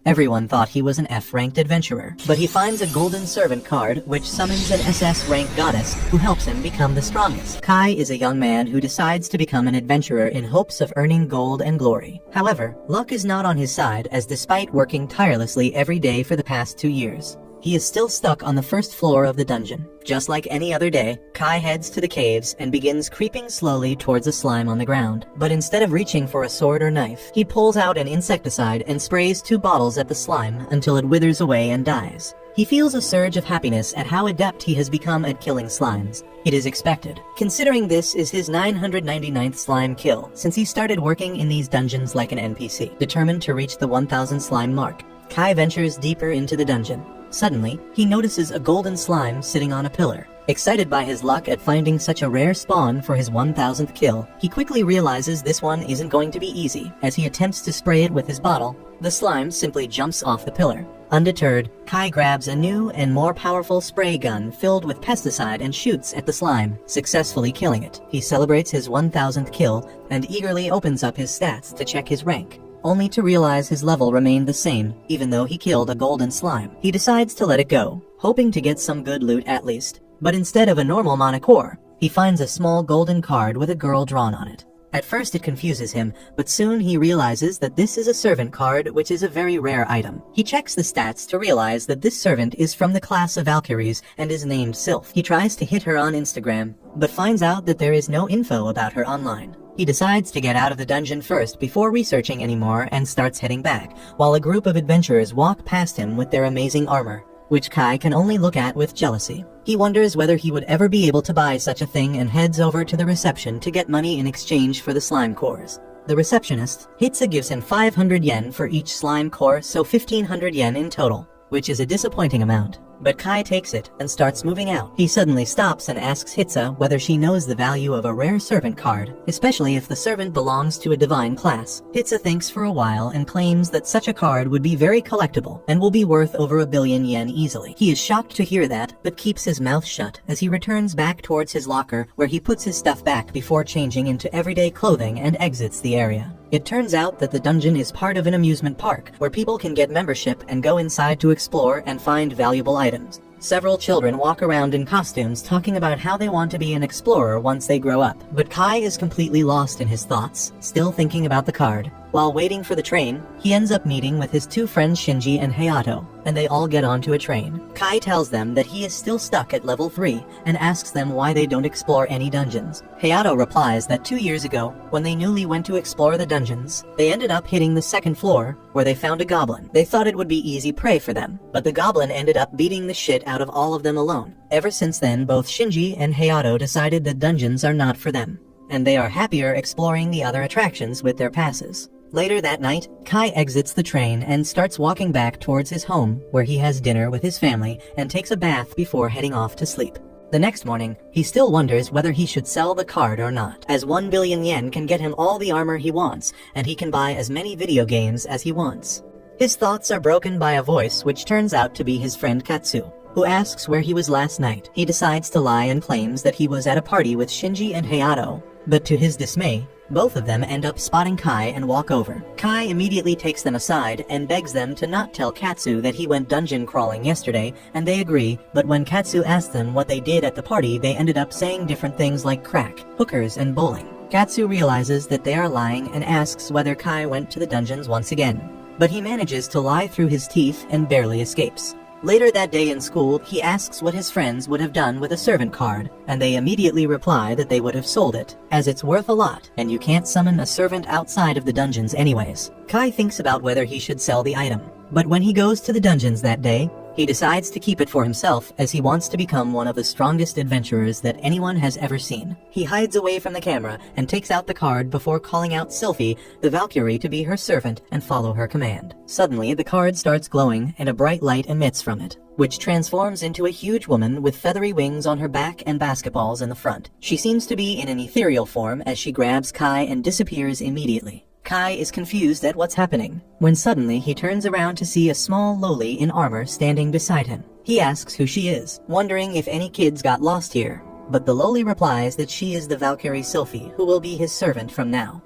Everyone thought he was an F-ranked adventurer, but he finds a golden servant card which summons an SS-rank goddess who helps him become the strongest. Kai is a young man who decides to become an adventurer in hopes of earning gold and glory. However, luck is not on his side, as despite working tirelessly every day for the past 2 years, he is still stuck on the first floor of the dungeon. Just like any other day, Kai heads to the caves and begins creeping slowly towards a slime on the ground. But instead of reaching for a sword or knife, he pulls out an insecticide and sprays 2 bottles at the slime until it withers away and dies. He feels a surge of happiness at how adept he has become at killing slimes. It is expected, considering this is his 999th slime kill since he started working in these dungeons like an NPC. Determined to reach the 1000 slime mark, Kai ventures deeper into the dungeon. Suddenly, he notices a golden slime sitting on a pillar. Excited by his luck at finding such a rare spawn for his 1000th kill, he quickly realizes this one isn't going to be easy. As he attempts to spray it with his bottle, the slime simply jumps off the pillar. Undeterred, Kai grabs a new and more powerful spray gun filled with pesticide and shoots at the slime, successfully killing it. He celebrates his 1000th kill and eagerly opens up his stats to check his rank, only to realize his level remained the same, even though he killed a golden slime. He decides to let it go, hoping to get some good loot at least. But instead of a normal monocore, he finds a small golden card with a girl drawn on it. At first it confuses him, but soon he realizes that this is a servant card, which is a very rare item. He checks the stats to realize that this servant is from the class of Valkyries and is named Sylph. He tries to hit her on Instagram, but finds out that there is no info about her online. He decides to get out of the dungeon first before researching anymore and starts heading back, while a group of adventurers walk past him with their amazing armor, which Kai can only look at with jealousy. He wonders whether he would ever be able to buy such a thing and heads over to the reception to get money in exchange for the slime cores. The receptionist, Hitsa, gives him 500 yen for each slime core, so 1500 yen in total, which is a disappointing amount. But Kai takes it and starts moving out. He suddenly stops and asks Hitsa whether she knows the value of a rare servant card, especially if the servant belongs to a divine class. Hitsa thinks for a while and claims that such a card would be very collectible and will be worth over 1 billion yen easily. He is shocked to hear that, but keeps his mouth shut as he returns back towards his locker, where he puts his stuff back before changing into everyday clothing and exits the area. It turns out that the dungeon is part of an amusement park, where people can get membership and go inside to explore and find valuable items. Several children walk around in costumes talking about how they want to be an explorer once they grow up. But Kai is completely lost in his thoughts, still thinking about the card. While waiting for the train, he ends up meeting with his 2 friends Shinji and Hayato, and they all get onto a train. Kai tells them that he is still stuck at level 3 and asks them why they don't explore any dungeons. Hayato replies that 2 years ago, when they newly went to explore the dungeons, they ended up hitting the 2nd floor, where they found a goblin. They thought it would be easy prey for them, but the goblin ended up beating the shit out of all of them alone. Ever since then, both Shinji and Hayato decided that dungeons are not for them, and they are happier exploring the other attractions with their passes. Later that night, Kai exits the train and starts walking back towards his home, where he has dinner with his family and takes a bath before heading off to sleep. The next morning, he still wonders whether he should sell the card or not, as 1 billion yen can get him all the armor he wants, and he can buy as many video games as he wants. His thoughts are broken by a voice which turns out to be his friend Katsu, who asks where he was last night. He decides to lie and claims that he was at a party with Shinji and Hayato, but to his dismay, both of them end up spotting Kai and walk over. Kai immediately takes them aside and begs them to not tell Katsu that he went dungeon crawling yesterday, and they agree, but when Katsu asks them what they did at the party, they ended up saying different things like crack, hookers, and bowling. Katsu realizes that they are lying and asks whether Kai went to the dungeons once again, but he manages to lie through his teeth and barely escapes. Later that day in school, he asks what his friends would have done with a servant card, and they immediately reply that they would have sold it, as it's worth a lot, and you can't summon a servant outside of the dungeons anyways. Kai thinks about whether he should sell the item, but when he goes to the dungeons that day, he decides to keep it for himself, as he wants to become one of the strongest adventurers that anyone has ever seen. He hides away from the camera and takes out the card before calling out Sylphie, the Valkyrie, to be her servant and follow her command. Suddenly, the card starts glowing and a bright light emits from it, which transforms into a huge woman with feathery wings on her back and basketballs in the front. She seems to be in an ethereal form as she grabs Kai and disappears immediately. Kai is confused at what's happening, when suddenly he turns around to see a small loli in armor standing beside him. He asks who she is, wondering if any kids got lost here, but the loli replies that she is the Valkyrie Sylphie, who will be his servant from now.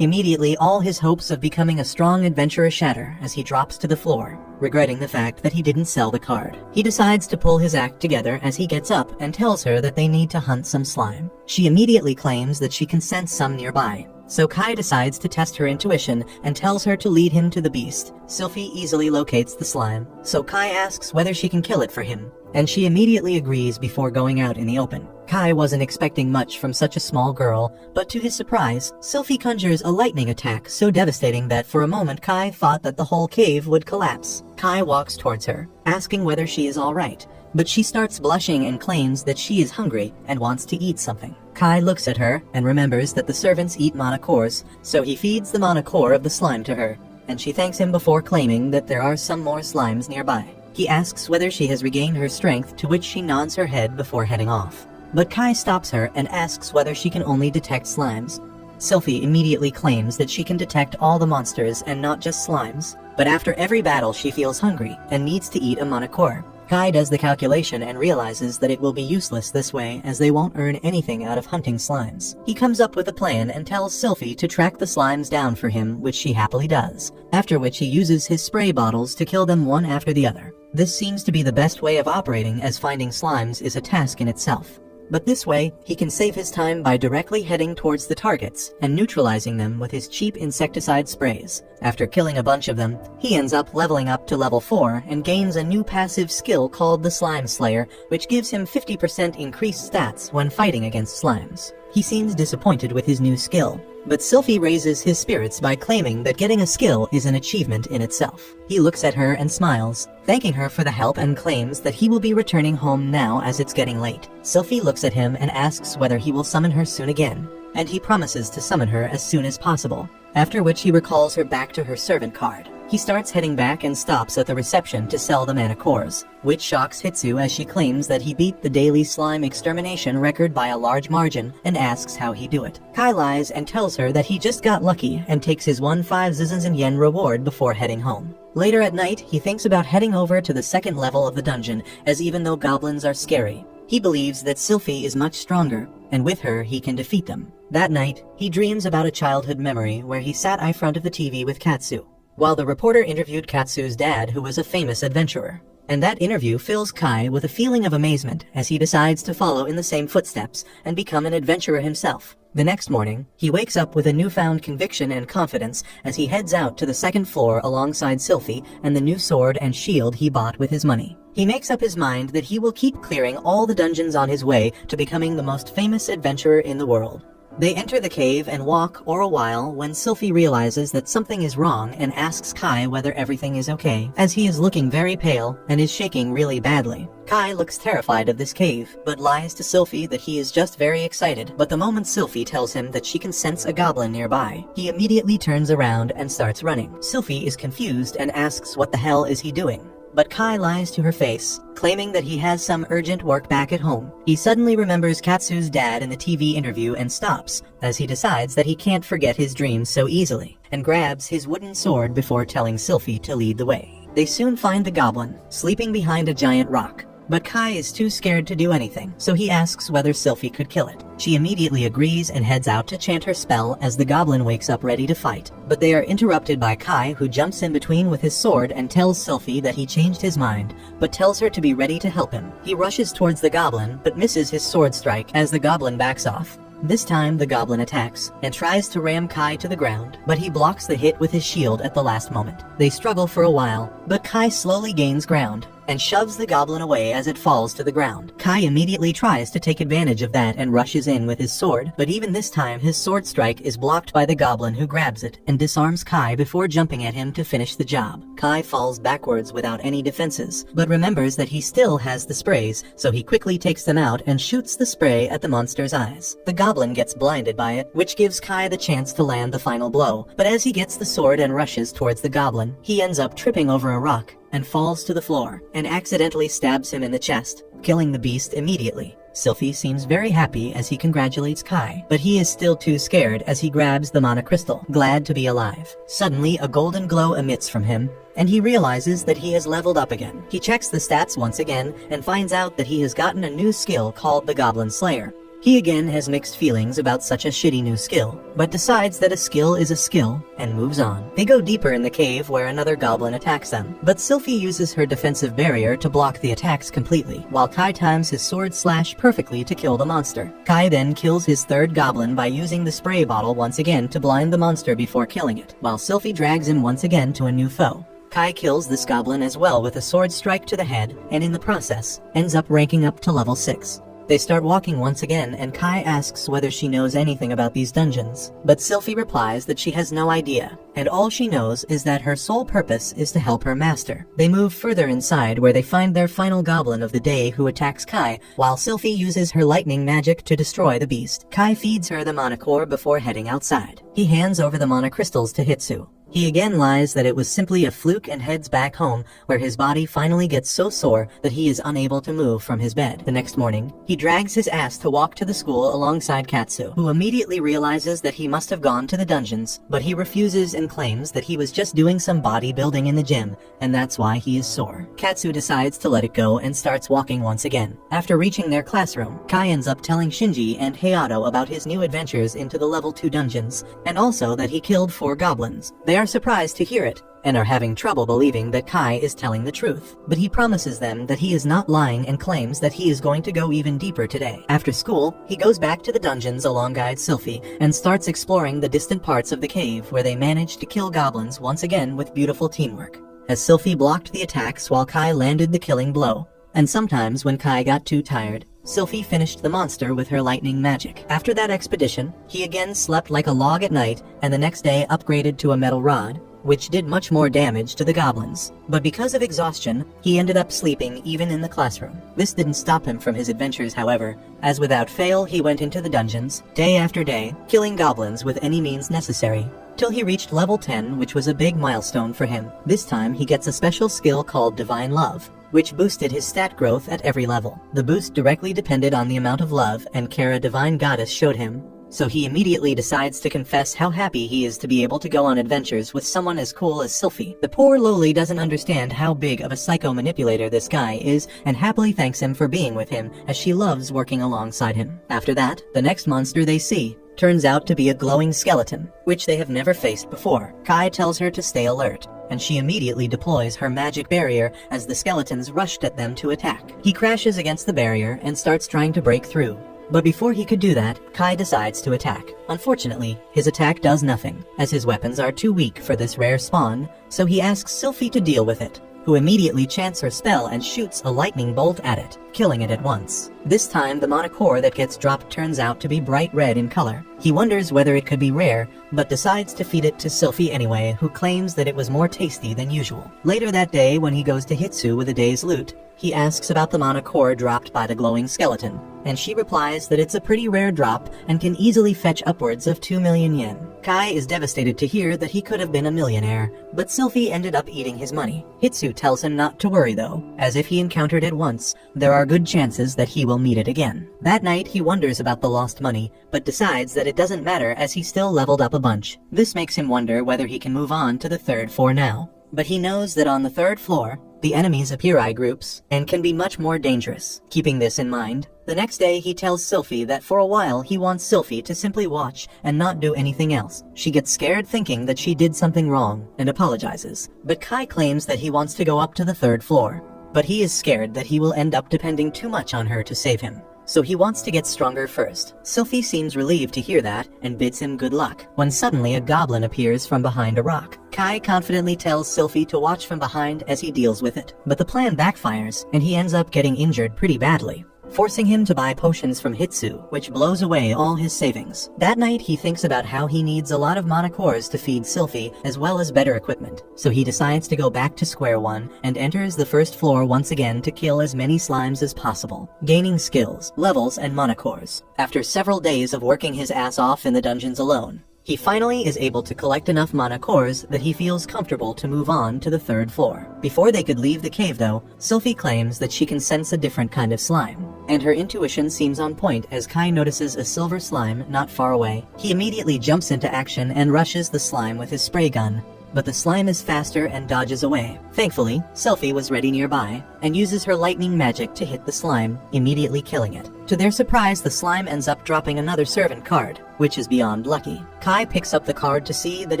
Immediately, all his hopes of becoming a strong adventurer shatter as he drops to the floor, regretting the fact that he didn't sell the card. He decides to pull his act together as he gets up and tells her that they need to hunt some slime. She immediately claims that she can sense some nearby. So Kai decides to test her intuition and tells her to lead him to the beast. Sylphie easily locates the slime, so Kai asks whether she can kill it for him, and she immediately agrees before going out in the open. Kai wasn't expecting much from such a small girl, but to his surprise, Sylphie conjures a lightning attack so devastating that for a moment Kai thought that the whole cave would collapse. Kai walks towards her, asking whether she is alright, but she starts blushing and claims that she is hungry and wants to eat something. Kai looks at her and remembers that the servants eat monocores, so he feeds the monocore of the slime to her, and she thanks him before claiming that there are some more slimes nearby. He asks whether she has regained her strength, to which she nods her head before heading off. But Kai stops her and asks whether she can only detect slimes. Sylphie immediately claims that she can detect all the monsters and not just slimes, but after every battle she feels hungry and needs to eat a monocore. Kai does the calculation and realizes that it will be useless this way as they won't earn anything out of hunting slimes. He comes up with a plan and tells Sylphie to track the slimes down for him, which she happily does, after which he uses his spray bottles to kill them one after the other. This seems to be the best way of operating, as finding slimes is a task in itself. But this way, he can save his time by directly heading towards the targets and neutralizing them with his cheap insecticide sprays. After killing a bunch of them, he ends up leveling up to level 4 and gains a new passive skill called the Slime Slayer, which gives him 50% increased stats when fighting against slimes. He seems disappointed with his new skill, but Sylphie raises his spirits by claiming that getting a skill is an achievement in itself. He looks at her and smiles, thanking her for the help, and claims that he will be returning home now as it's getting late. Sylphie looks at him and asks whether he will summon her soon again, and he promises to summon her as soon as possible, after which he recalls her back to her servant card. He starts heading back and stops at the reception to sell the manacores, which shocks Hitsu as she claims that he beat the daily slime extermination record by a large margin and asks how he do it. Kai lies and tells her that he just got lucky and takes his 15,000 yen reward before heading home. Later at night, he thinks about heading over to the second level of the dungeon, as even though goblins are scary, he believes that Sylphie is much stronger, and with her he can defeat them. That night, he dreams about a childhood memory where he sat in front of the TV with Katsu, while the reporter interviewed Katsu's dad, who was a famous adventurer. And that interview fills Kai with a feeling of amazement as he decides to follow in the same footsteps and become an adventurer himself. The next morning, he wakes up with a newfound conviction and confidence as he heads out to the second floor alongside Sylphie and the new sword and shield he bought with his money. He makes up his mind that he will keep clearing all the dungeons on his way to becoming the most famous adventurer in the world. They enter the cave and walk for a while when Sylphie realizes that something is wrong and asks Kai whether everything is okay, as he is looking very pale and is shaking really badly. Kai looks terrified of this cave, but lies to Sylphie that he is just very excited. But the moment Sylphie tells him that she can sense a goblin nearby, he immediately turns around and starts running. Sylphie is confused and asks what the hell is he doing. But Kai lies to her face, claiming that he has some urgent work back at home. He suddenly remembers Katsu's dad in the TV interview and stops, as he decides that he can't forget his dreams so easily, and grabs his wooden sword before telling Sylphie to lead the way. They soon find the goblin, sleeping behind a giant rock. But Kai is too scared to do anything, so he asks whether Sylphie could kill it. She immediately agrees and heads out to chant her spell as the goblin wakes up ready to fight. But they are interrupted by Kai, who jumps in between with his sword and tells Sylphie that he changed his mind, but tells her to be ready to help him. He rushes towards the goblin, but misses his sword strike as the goblin backs off. This time, the goblin attacks and tries to ram Kai to the ground, but he blocks the hit with his shield at the last moment. They struggle for a while, but Kai slowly gains ground and shoves the goblin away as it falls to the ground. Kai immediately tries to take advantage of that and rushes in with his sword, but even this time his sword strike is blocked by the goblin, who grabs it and disarms Kai before jumping at him to finish the job. Kai falls backwards without any defenses, but remembers that he still has the sprays, so he quickly takes them out and shoots the spray at the monster's eyes. The goblin gets blinded by it, which gives Kai the chance to land the final blow, but as he gets the sword and rushes towards the goblin, he ends up tripping over a rock and falls to the floor and accidentally stabs him in the chest, killing the beast immediately. Sylphie seems very happy as he congratulates Kai, but he is still too scared as he grabs the monocrystal, glad to be alive. Suddenly, a golden glow emits from him, and he realizes that he has leveled up again. He checks the stats once again and finds out that he has gotten a new skill called the Goblin Slayer. He again has mixed feelings about such a shitty new skill, but decides that a skill is a skill and moves on. They go deeper in the cave where another goblin attacks them, but Sylphie uses her defensive barrier to block the attacks completely, while Kai times his sword slash perfectly to kill the monster. Kai then kills his third goblin by using the spray bottle once again to blind the monster before killing it, while Sylphie drags him once again to a new foe. Kai kills this goblin as well with a sword strike to the head, and in the process, ends up ranking up to level 6. They start walking once again, and Kai asks whether she knows anything about these dungeons, but Sylphie replies that she has no idea, and all she knows is that her sole purpose is to help her master. They move further inside where they find their final goblin of the day who attacks Kai, while Sylphie uses her lightning magic to destroy the beast. Kai feeds her the mana core before heading outside. He hands over the mana crystals to Hitsu. He again lies that it was simply a fluke and heads back home, where his body finally gets so sore that he is unable to move from his bed. The next morning, he drags his ass to walk to the school alongside Katsu, who immediately realizes that he must have gone to the dungeons, but he refuses and claims that he was just doing some bodybuilding in the gym, and that's why he is sore. Katsu decides to let it go and starts walking once again. After reaching their classroom, Kai ends up telling Shinji and Hayato about his new adventures into the level 2 dungeons, and also that he killed 4 goblins. They are surprised to hear it, and are having trouble believing that Kai is telling the truth. But he promises them that he is not lying and claims that he is going to go even deeper today. After school, he goes back to the dungeons alongside Sylphie and starts exploring the distant parts of the cave where they manage to kill goblins once again with beautiful teamwork, as Sylphie blocked the attacks while Kai landed the killing blow. And sometimes when Kai got too tired, Sylphie finished the monster with her lightning magic. After that expedition, he again slept like a log at night, and the next day upgraded to a metal rod, which did much more damage to the goblins. But because of exhaustion, he ended up sleeping even in the classroom. This didn't stop him from his adventures, however, as without fail he went into the dungeons, day after day, killing goblins with any means necessary, till he reached level 10, which was a big milestone for him. This time he gets a special skill called Divine Love, which boosted his stat growth at every level. The boost directly depended on the amount of love and care a divine goddess showed him, so he immediately decides to confess how happy he is to be able to go on adventures with someone as cool as Sylphie. The poor lowly doesn't understand how big of a psycho manipulator this guy is, and happily thanks him for being with him, as she loves working alongside him. After that, the next monster they see turns out to be a glowing skeleton, which they have never faced before. Kai tells her to stay alert, and she immediately deploys her magic barrier as the skeletons rushed at them to attack. He crashes against the barrier and starts trying to break through, but before he could do that, Kai decides to attack. Unfortunately, his attack does nothing, as his weapons are too weak for this rare spawn, so he asks Sylphie to deal with it, who immediately chants her spell and shoots a lightning bolt at it, killing it at once. This time, the mana core that gets dropped turns out to be bright red in color. He wonders whether it could be rare, but decides to feed it to Sylphie anyway, who claims that it was more tasty than usual. Later that day, when he goes to Hitsu with a day's loot, he asks about the mana core dropped by the glowing skeleton, and she replies that it's a pretty rare drop and can easily fetch upwards of 2 million yen. Kai is devastated to hear that he could have been a millionaire, but Sylphie ended up eating his money. Hitsu tells him not to worry though, as if he encountered it once, there are good chances that he will meet it again. That night he wonders about the lost money, but decides that it doesn't matter as he still leveled up a bunch. This makes him wonder whether he can move on to the 3rd floor now. But he knows that on the 3rd floor, the enemies appear I groups, and can be much more dangerous. Keeping this in mind, the next day he tells Sylphie that for a while he wants Sylphie to simply watch and not do anything else. She gets scared thinking that she did something wrong, and apologizes. But Kai claims that he wants to go up to the 3rd floor, but he is scared that he will end up depending too much on her to save him, so he wants to get stronger first. Sylphie seems relieved to hear that, and bids him good luck, when suddenly a goblin appears from behind a rock. Kai confidently tells Sylphie to watch from behind as he deals with it, but the plan backfires, and he ends up getting injured pretty badly, forcing him to buy potions from Hitsu, which blows away all his savings. That night he thinks about how he needs a lot of mana cores to feed Sylphie, as well as better equipment, so he decides to go back to square one, and enters the 1st floor once again to kill as many slimes as possible, gaining skills, levels, and mana cores. After several days of working his ass off in the dungeons alone, he finally is able to collect enough mana cores that he feels comfortable to move on to the 3rd floor. Before they could leave the cave though, Sylphie claims that she can sense a different kind of slime, and her intuition seems on point as Kai notices a silver slime not far away. He immediately jumps into action and rushes the slime with his spray gun, but the slime is faster and dodges away. Thankfully, Selphie was ready nearby and uses her lightning magic to hit the slime, immediately killing it. To their surprise, the slime ends up dropping another servant card, which is beyond lucky. Kai picks up the card to see that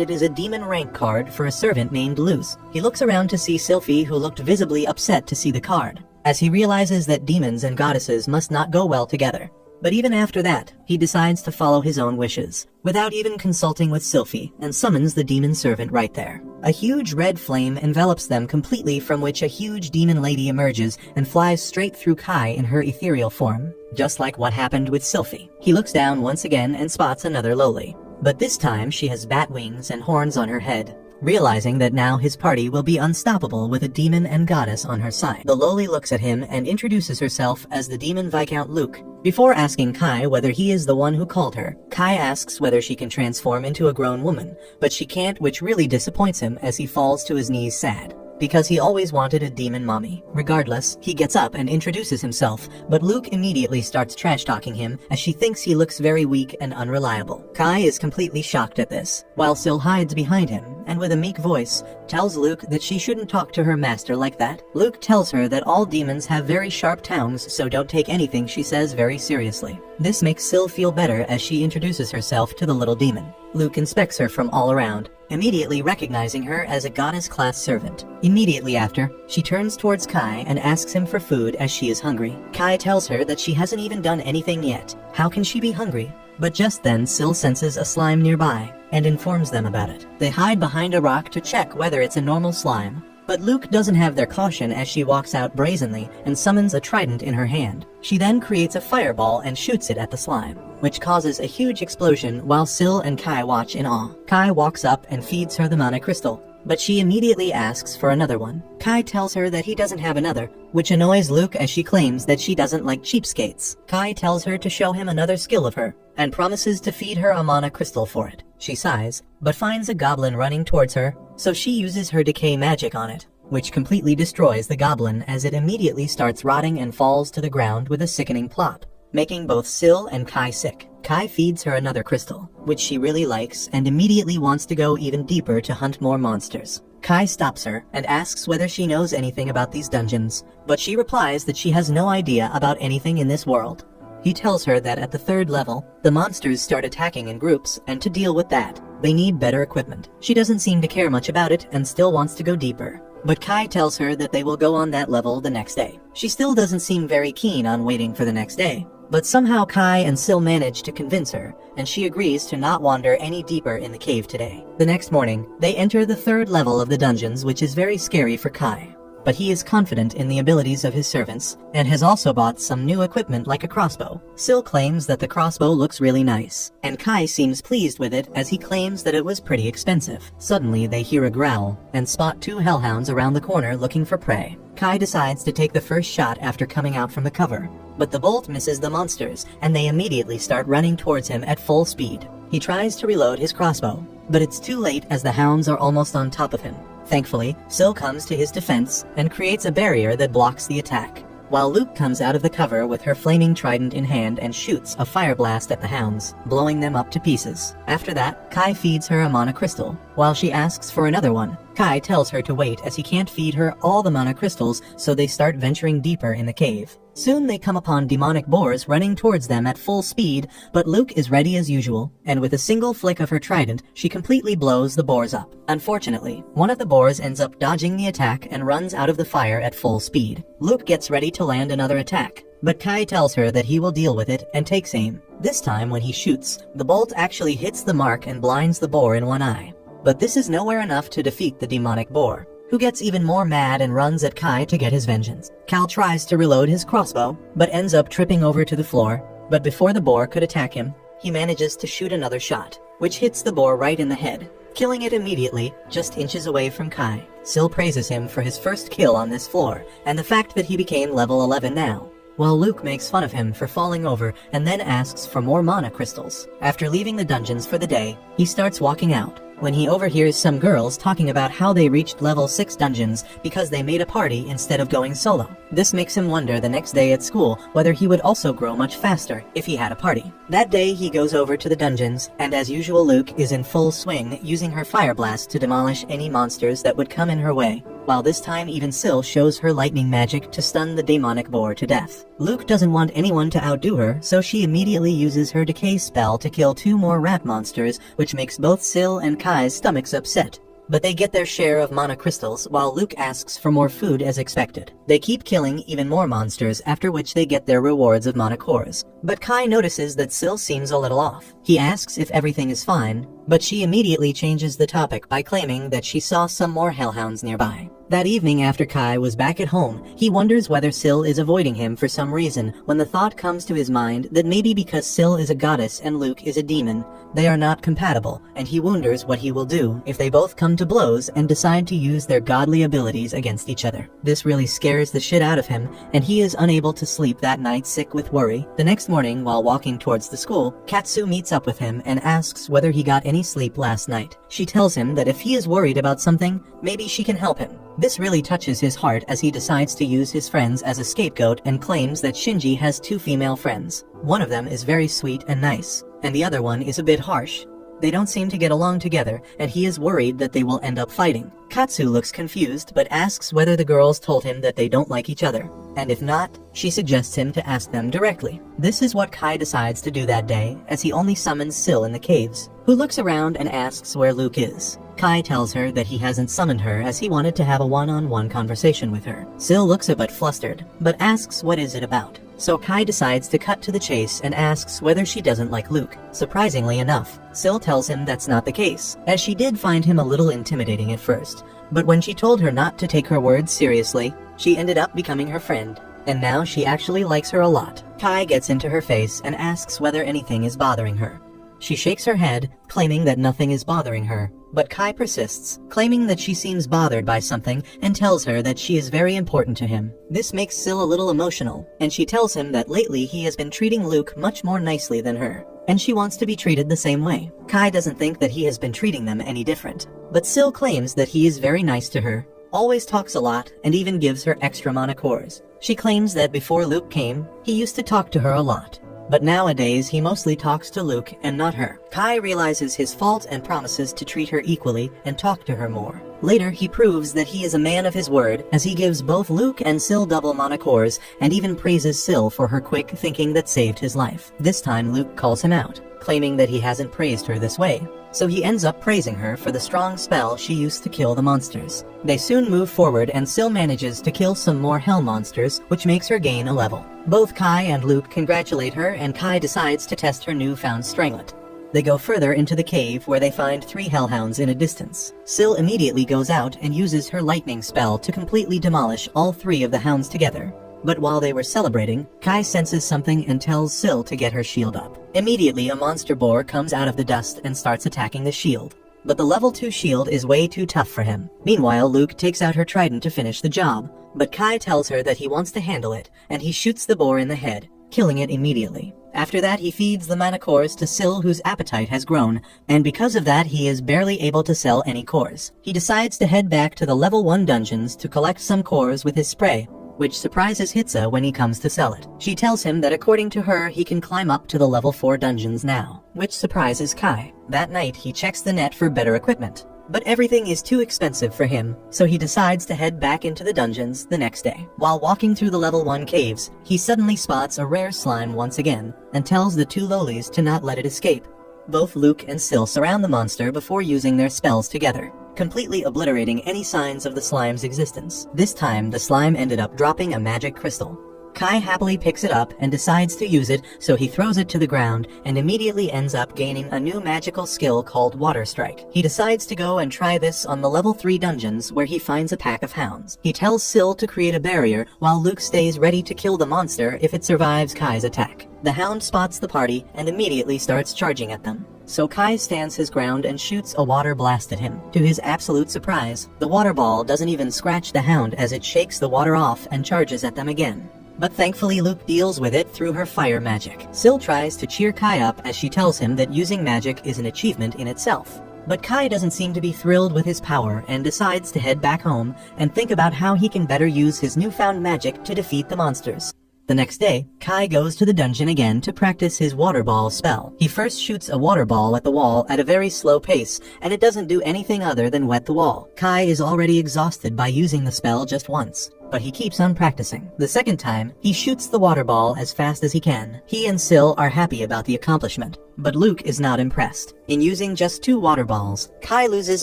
it is a demon rank card for a servant named Luz. He looks around to see Selphie, who looked visibly upset to see the card, as he realizes that demons and goddesses must not go well together. But even after that, he decides to follow his own wishes, without even consulting with Selphie, and summons the demon servant right there. A huge red flame envelops them completely, from which a huge demon lady emerges and flies straight through Kai in her ethereal form, just like what happened with Selphie. He looks down once again and spots another lowly, but this time she has bat wings and horns on her head. Realizing that now his party will be unstoppable with a demon and goddess on her side, the lowly looks at him and introduces herself as the demon Viscount Luke. Before asking Kai whether he is the one who called her, Kai asks whether she can transform into a grown woman, but she can't, which really disappoints him as he falls to his knees sad, because he always wanted a demon mommy. Regardless, he gets up and introduces himself, but Luke immediately starts trash-talking him as she thinks he looks very weak and unreliable. Kai is completely shocked at this, while Sil hides behind him and with a meek voice tells Luke that she shouldn't talk to her master like that. Luke tells her that all demons have very sharp tongues, so don't take anything she says very seriously. This makes Sil feel better as she introduces herself to the little demon. Luke inspects her from all around, immediately recognizing her as a goddess-class servant. Immediately after, she turns towards Kai and asks him for food as she is hungry. Kai tells her that she hasn't even done anything yet. How can she be hungry? But just then, Sil senses a slime nearby and informs them about it. They hide behind a rock to check whether it's a normal slime, but Luke doesn't have their caution as she walks out brazenly and summons a trident in her hand. She then creates a fireball and shoots it at the slime, which causes a huge explosion while Sil and Kai watch in awe. Kai walks up and feeds her the mana crystal, but she immediately asks for another one. Kai tells her that he doesn't have another, which annoys Luke as she claims that she doesn't like cheapskates. Kai tells her to show him another skill of her, and promises to feed her a mana crystal for it. She sighs, but finds a goblin running towards her, so she uses her decay magic on it, which completely destroys the goblin as it immediately starts rotting and falls to the ground with a sickening plop, making both Sil and Kai sick. Kai feeds her another crystal, which she really likes and immediately wants to go even deeper to hunt more monsters. Kai stops her and asks whether she knows anything about these dungeons, but she replies that she has no idea about anything in this world. He tells her that at the 3rd level, the monsters start attacking in groups, and to deal with that, they need better equipment. She doesn't seem to care much about it and still wants to go deeper, but Kai tells her that they will go on that level the next day. She still doesn't seem very keen on waiting for the next day, but somehow Kai and Sil manage to convince her, and she agrees to not wander any deeper in the cave today. The next morning, they enter the 3rd level of the dungeons, which is very scary for Kai. But he is confident in the abilities of his servants, and has also bought some new equipment like a crossbow. Sil claims that the crossbow looks really nice, and Kai seems pleased with it as he claims that it was pretty expensive. Suddenly they hear a growl, and spot 2 hellhounds around the corner looking for prey. Kai decides to take the first shot after coming out from the cover, but the bolt misses the monsters, and they immediately start running towards him at full speed. He tries to reload his crossbow, but it's too late as the hounds are almost on top of him. Thankfully, Sil comes to his defense and creates a barrier that blocks the attack, while Luke comes out of the cover with her flaming trident in hand and shoots a fire blast at the hounds, blowing them up to pieces. After that, Kai feeds her a mana crystal, while she asks for another one. Kai tells her to wait as he can't feed her all the mana crystals, so they start venturing deeper in the cave. Soon they come upon demonic boars running towards them at full speed, but Luke is ready as usual, and with a single flick of her trident, she completely blows the boars up. Unfortunately, one of the boars ends up dodging the attack and runs out of the fire at full speed. Luke gets ready to land another attack, but Kai tells her that he will deal with it and takes aim. This time when he shoots, the bolt actually hits the mark and blinds the boar in one eye. But this is nowhere enough to defeat the demonic boar, who gets even more mad and runs at Kai to get his vengeance. Cal tries to reload his crossbow, but ends up tripping over to the floor, but before the boar could attack him, he manages to shoot another shot, which hits the boar right in the head, killing it immediately, just inches away from Kai. Sil praises him for his first kill on this floor, and the fact that he became level 11 now, while Luke makes fun of him for falling over and then asks for more mana crystals. After leaving the dungeons for the day, he starts walking out, when he overhears some girls talking about how they reached level 6 dungeons because they made a party instead of going solo. This makes him wonder the next day at school whether he would also grow much faster if he had a party. That day he goes over to the dungeons, and as usual Luke is in full swing using her fire blast to demolish any monsters that would come in her way, while this time even Syl shows her lightning magic to stun the demonic boar to death. Luke doesn't want anyone to outdo her, so she immediately uses her decay spell to kill 2 more rat monsters, which makes both Syl and Kai's stomachs upset. But they get their share of mana crystals while Luke asks for more food as expected. They keep killing even more monsters, after which they get their rewards of mana cores. But Kai notices that Syl seems a little off. He asks if everything is fine, but she immediately changes the topic by claiming that she saw some more hellhounds nearby. That evening after Kai was back at home, he wonders whether Syl is avoiding him for some reason when the thought comes to his mind that maybe because Syl is a goddess and Luke is a demon, they are not compatible, and he wonders what he will do if they both come to blows and decide to use their godly abilities against each other. This really scares the shit out of him, and he is unable to sleep that night, sick with worry. The next morning, while walking towards the school, Katsu meets up with him and asks whether he got any sleep last night. She tells him that if he is worried about something, maybe she can help him. This really touches his heart as he decides to use his friends as a scapegoat and claims that Shinji has 2 female friends. One of them is very sweet and nice, and the other one is a bit harsh. They don't seem to get along together, and he is worried that they will end up fighting. Katsu looks confused but asks whether the girls told him that they don't like each other, and if not, she suggests him to ask them directly. This is what Kai decides to do that day, as he only summons Syl in the caves, who looks around and asks where Luke is. Kai tells her that he hasn't summoned her as he wanted to have a one-on-one conversation with her. Syl looks a bit flustered, but asks what is it about. So Kai decides to cut to the chase and asks whether she doesn't like Luke. Surprisingly enough, Syl tells him that's not the case, as she did find him a little intimidating at first. But when she told her not to take her words seriously, she ended up becoming her friend, and now she actually likes her a lot. Kai gets into her face and asks whether anything is bothering her. She shakes her head, claiming that nothing is bothering her, but Kai persists, claiming that she seems bothered by something and tells her that she is very important to him. This makes Syl a little emotional, and she tells him that lately he has been treating Luke much more nicely than her, and she wants to be treated the same way. Kai doesn't think that he has been treating them any different, but Syl claims that he is very nice to her, always talks a lot, and even gives her extra mana cores. She claims that before Luke came, he used to talk to her a lot, but nowadays he mostly talks to Luke and not her. Kai realizes his fault and promises to treat her equally and talk to her more. Later, he proves that he is a man of his word, as he gives both Luke and Syl double mana cores, and even praises Syl for her quick thinking that saved his life. This time Luke calls him out, claiming that he hasn't praised her this way, so he ends up praising her for the strong spell she used to kill the monsters. They soon move forward and Syl manages to kill some more hell monsters, which makes her gain a level. Both Kai and Luke congratulate her, and Kai decides to test her newfound stranglet. They go further into the cave where they find 3 hellhounds in a distance. Syl immediately goes out and uses her lightning spell to completely demolish all 3 of the hounds together. But while they were celebrating, Kai senses something and tells Syl to get her shield up. Immediately, a monster boar comes out of the dust and starts attacking the shield. But the level 2 shield is way too tough for him. Meanwhile, Luke takes out her trident to finish the job, but Kai tells her that he wants to handle it, and he shoots the boar in the head, killing it immediately. After that, he feeds the mana cores to Syl, whose appetite has grown, and because of that, he is barely able to sell any cores. He decides to head back to the level 1 dungeons to collect some cores with his spray, which surprises Hitsa when he comes to sell it. She tells him that according to her, he can climb up to the level 4 dungeons now, which surprises Kai. That night, he checks the net for better equipment, but everything is too expensive for him, so he decides to head back into the dungeons the next day. While walking through the level 1 caves, he suddenly spots a rare slime once again, and tells the 2 lowlies to not let it escape. Both Luke and Syl surround the monster before using their spells together, completely obliterating any signs of the slime's existence. This time, the slime ended up dropping a magic crystal. Kai happily picks it up and decides to use it, so he throws it to the ground and immediately ends up gaining a new magical skill called Water Strike. He decides to go and try this on the level 3 dungeons where he finds a pack of hounds. He tells Syl to create a barrier while Luke stays ready to kill the monster if it survives Kai's attack. The hound spots the party and immediately starts charging at them. So Kai stands his ground and shoots a water blast at him. To his absolute surprise, the water ball doesn't even scratch the hound as it shakes the water off and charges at them again. But thankfully Luke deals with it through her fire magic. Syl tries to cheer Kai up as she tells him that using magic is an achievement in itself. But Kai doesn't seem to be thrilled with his power and decides to head back home and think about how he can better use his newfound magic to defeat the monsters. The next day, Kai goes to the dungeon again to practice his water ball spell. He first shoots a water ball at the wall at a very slow pace, and it doesn't do anything other than wet the wall. Kai is already exhausted by using the spell just once, but he keeps on practicing. The second time, he shoots the water ball as fast as he can. He and Sil are happy about the accomplishment, but Luke is not impressed. In using just 2 water balls, Kai loses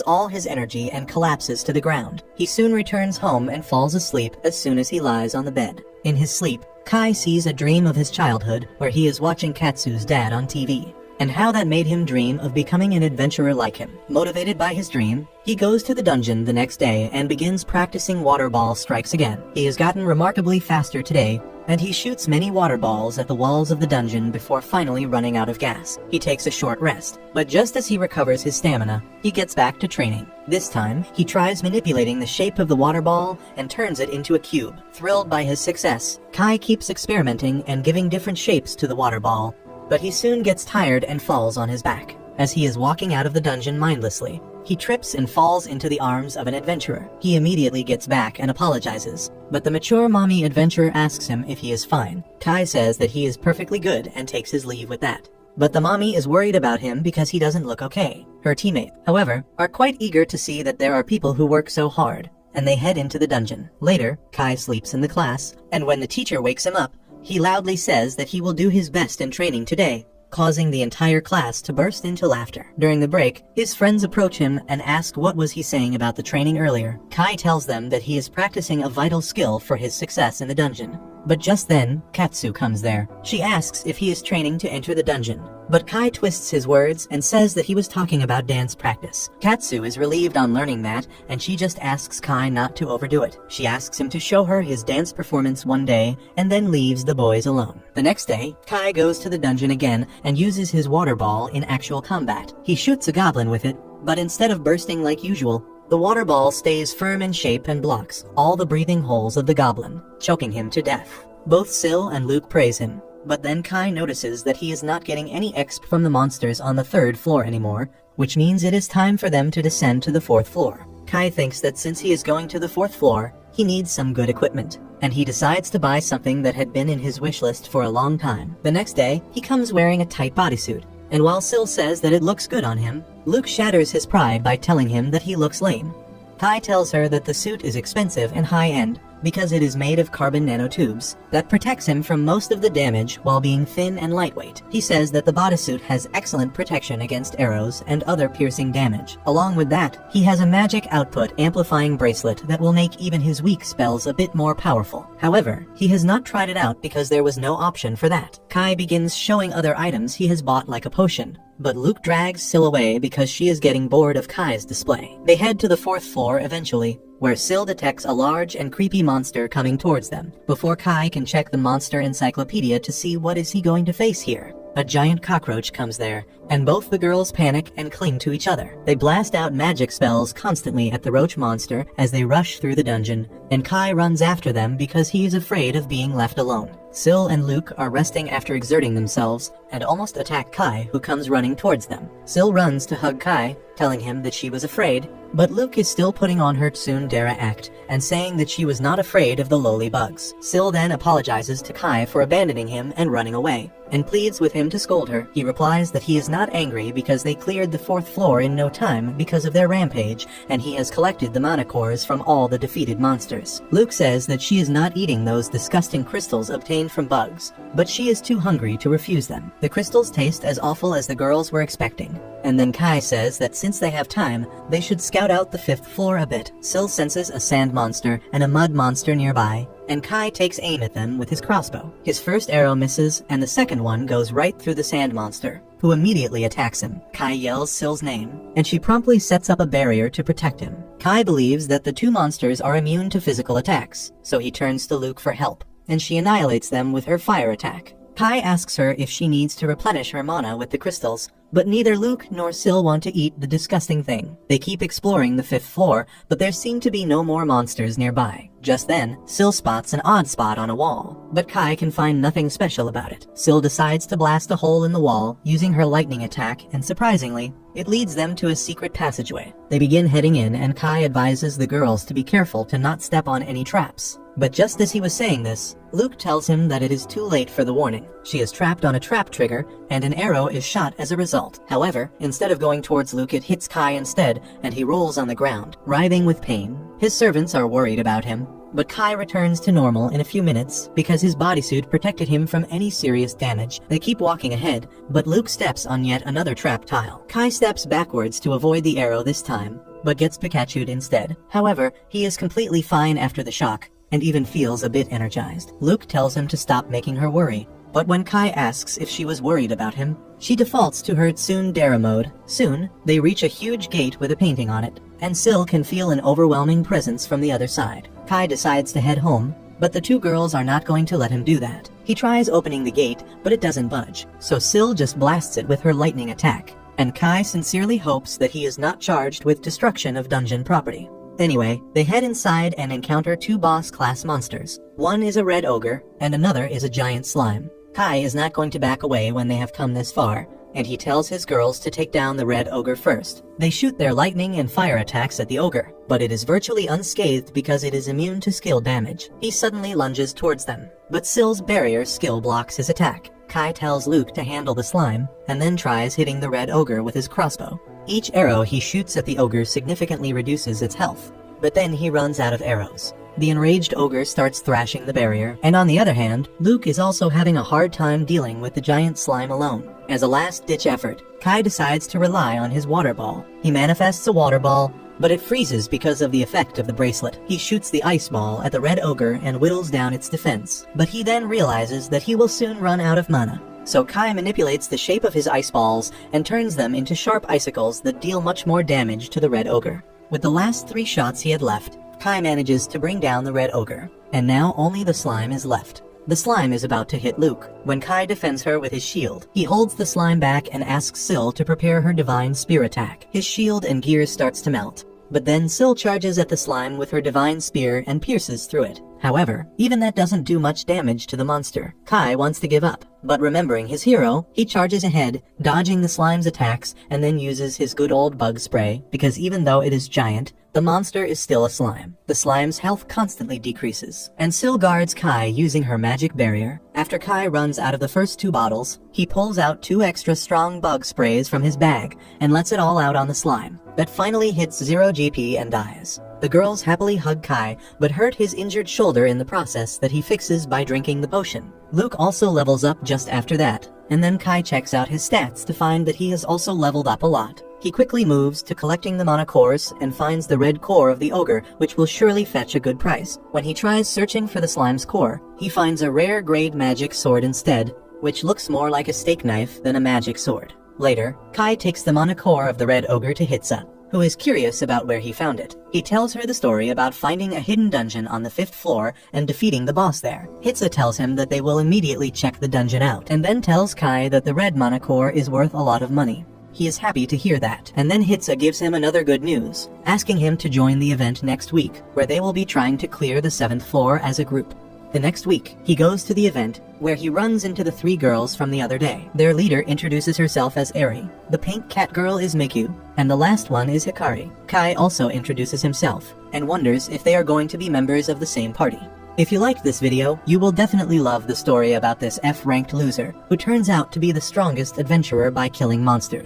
all his energy and collapses to the ground. He soon returns home and falls asleep as soon as he lies on the bed. In his sleep, Kai sees a dream of his childhood where he is watching Katsu's dad on TV, and how that made him dream of becoming an adventurer like him. Motivated by his dream, he goes to the dungeon the next day and begins practicing water ball strikes again. He has gotten remarkably faster today, and he shoots many water balls at the walls of the dungeon before finally running out of gas. He takes a short rest, but just as he recovers his stamina, he gets back to training. This time, he tries manipulating the shape of the water ball and turns it into a cube. Thrilled by his success, Kai keeps experimenting and giving different shapes to the water ball, but he soon gets tired and falls on his back. As he is walking out of the dungeon mindlessly, he trips and falls into the arms of an adventurer. He immediately gets back and apologizes, but the mature mommy adventurer asks him if he is fine. Kai says that he is perfectly good and takes his leave with that. But the mommy is worried about him because he doesn't look okay. Her teammates, however, are quite eager to see that there are people who work so hard, and they head into the dungeon. Later, Kai sleeps in the class, and when the teacher wakes him up, he loudly says that he will do his best in training today, causing the entire class to burst into laughter. During the break, his friends approach him and ask what was he saying about the training earlier. Kai tells them that he is practicing a vital skill for his success in the dungeon. But just then, Katsu comes there. She asks if he is training to enter the dungeon, but Kai twists his words and says that he was talking about dance practice. Katsu is relieved on learning that, and she just asks Kai not to overdo it. She asks him to show her his dance performance one day, and then leaves the boys alone. The next day, Kai goes to the dungeon again and uses his water ball in actual combat. He shoots a goblin with it, but instead of bursting like usual, the water ball stays firm in shape and blocks all the breathing holes of the goblin, choking him to death. Both Sil and Luke praise him, but then Kai notices that he is not getting any exp from the monsters on the 3rd floor anymore, which means it is time for them to descend to the 4th floor. Kai thinks that since he is going to the 4th floor, he needs some good equipment, and he decides to buy something that had been in his wish list for a long time. The next day, he comes wearing a tight bodysuit, and while Sil says that it looks good on him, Luke shatters his pride by telling him that he looks lame. Kai tells her that the suit is expensive and high-end because it is made of carbon nanotubes that protects him from most of the damage while being thin and lightweight. He says that the bodysuit has excellent protection against arrows and other piercing damage. Along with that, he has a magic output amplifying bracelet that will make even his weak spells a bit more powerful. However, he has not tried it out because there was no option for that. Kai begins showing other items he has bought like a potion, but Luke drags Sil away because she is getting bored of Kai's display. They head to the 4th floor eventually, where Sil detects a large and creepy monster coming towards them. Before Kai can check the monster encyclopedia to see what is he going to face here, a giant cockroach comes there, and both the girls panic and cling to each other. They blast out magic spells constantly at the roach monster as they rush through the dungeon, and Kai runs after them because he is afraid of being left alone. Sil and Luke are resting after exerting themselves and almost attack Kai, who comes running towards them. Sil runs to hug Kai, telling him that she was afraid, but Luke is still putting on her tsundere act and saying that she was not afraid of the lowly bugs. Sil then apologizes to Kai for abandoning him and running away, and pleads with him to scold her. He replies that he is not angry because they cleared the 4th floor in no time because of their rampage, and he has collected the mana cores from all the defeated monsters. Luke says that she is not eating those disgusting crystals obtained from bugs, but she is too hungry to refuse them. The crystals taste as awful as the girls were expecting, and then Kai says that since they have time, they should scout out the 5th floor a bit. Sil senses a sand monster and a mud monster nearby, and Kai takes aim at them with his crossbow. His first arrow misses, and the second one goes right through the sand monster, who immediately attacks him. Kai yells Sil's name, and she promptly sets up a barrier to protect him. Kai believes that the 2 monsters are immune to physical attacks, so he turns to Luke for help, and she annihilates them with her fire attack. Kai asks her if she needs to replenish her mana with the crystals, but neither Luke nor Sil want to eat the disgusting thing. They keep exploring the 5th floor, but there seem to be no more monsters nearby. Just then, Sil spots an odd spot on a wall, but Kai can find nothing special about it. Sil decides to blast a hole in the wall using her lightning attack, and surprisingly, it leads them to a secret passageway. They begin heading in, and Kai advises the girls to be careful to not step on any traps. But just as he was saying this, Luke tells him that it is too late for the warning. She is trapped on a trap trigger, and an arrow is shot as a result. However, instead of going towards Luke, it hits Kai instead, and he rolls on the ground, writhing with pain. His servants are worried about him, but Kai returns to normal in a few minutes because his bodysuit protected him from any serious damage. They keep walking ahead, but Luke steps on yet another trap tile. Kai steps backwards to avoid the arrow this time, but gets Pikachu'd instead. However, he is completely fine after the shock, and even feels a bit energized. Luke tells him to stop making her worry, but when Kai asks if she was worried about him, she defaults to her tsundere mode. Soon, they reach a huge gate with a painting on it, and Sil can feel an overwhelming presence from the other side. Kai decides to head home, but the two girls are not going to let him do that. He tries opening the gate, but it doesn't budge, so Sil just blasts it with her lightning attack, and Kai sincerely hopes that he is not charged with destruction of dungeon property. Anyway, they head inside and encounter two boss-class monsters. One is a red ogre, and another is a giant slime. Kai is not going to back away when they have come this far, and he tells his girls to take down the red ogre first. They shoot their lightning and fire attacks at the ogre, but it is virtually unscathed because it is immune to skill damage. He suddenly lunges towards them, but Sil's barrier skill blocks his attack. Kai tells Luke to handle the slime, and then tries hitting the red ogre with his crossbow. Each arrow he shoots at the ogre significantly reduces its health, but then he runs out of arrows. The enraged ogre starts thrashing the barrier, and on the other hand, Luke is also having a hard time dealing with the giant slime alone. As a last-ditch effort, Kai decides to rely on his water ball. He manifests a water ball, but it freezes because of the effect of the bracelet. He shoots the ice ball at the red ogre and whittles down its defense, but he then realizes that he will soon run out of mana. So Kai manipulates the shape of his ice balls and turns them into sharp icicles that deal much more damage to the red ogre. With the last 3 shots he had left, Kai manages to bring down the red ogre, and now only the slime is left. The slime is about to hit Luke, when Kai defends her with his shield. He holds the slime back and asks Sil to prepare her divine spear attack. His shield and gear starts to melt, but then Sil charges at the slime with her divine spear and pierces through it. However, even that doesn't do much damage to the monster. Kai wants to give up, but remembering his hero, he charges ahead, dodging the slime's attacks, and then uses his good old bug spray, because even though it is giant, the monster is still a slime. The slime's health constantly decreases, and Sil guards Kai using her magic barrier. After Kai runs out of the first 2 bottles, he pulls out 2 extra strong bug sprays from his bag and lets it all out on the slime. That finally hits 0 GP and dies. The girls happily hug Kai, but hurt his injured shoulder in the process that he fixes by drinking the potion. Luke also levels up just after that, and then Kai checks out his stats to find that he has also leveled up a lot. He quickly moves to collecting the mana cores and finds the red core of the ogre, which will surely fetch a good price. When he tries searching for the slime's core, he finds a rare grade magic sword instead, which looks more like a steak knife than a magic sword. Later, Kai takes the mana core of the red ogre to Hitsa, who is curious about where he found it. He tells her the story about finding a hidden dungeon on the 5th floor and defeating the boss there. Hitsa tells him that they will immediately check the dungeon out, and then tells Kai that the red mana core is worth a lot of money. He is happy to hear that, and then Hitsa gives him another good news, asking him to join the event next week, where they will be trying to clear the 7th floor as a group. The next week, he goes to the event, where he runs into the 3 girls from the other day. Their leader introduces herself as Eri, the pink cat girl is Miku, and the last one is Hikari. Kai also introduces himself, and wonders if they are going to be members of the same party. If you liked this video, you will definitely love the story about this F-ranked loser, who turns out to be the strongest adventurer by killing monsters.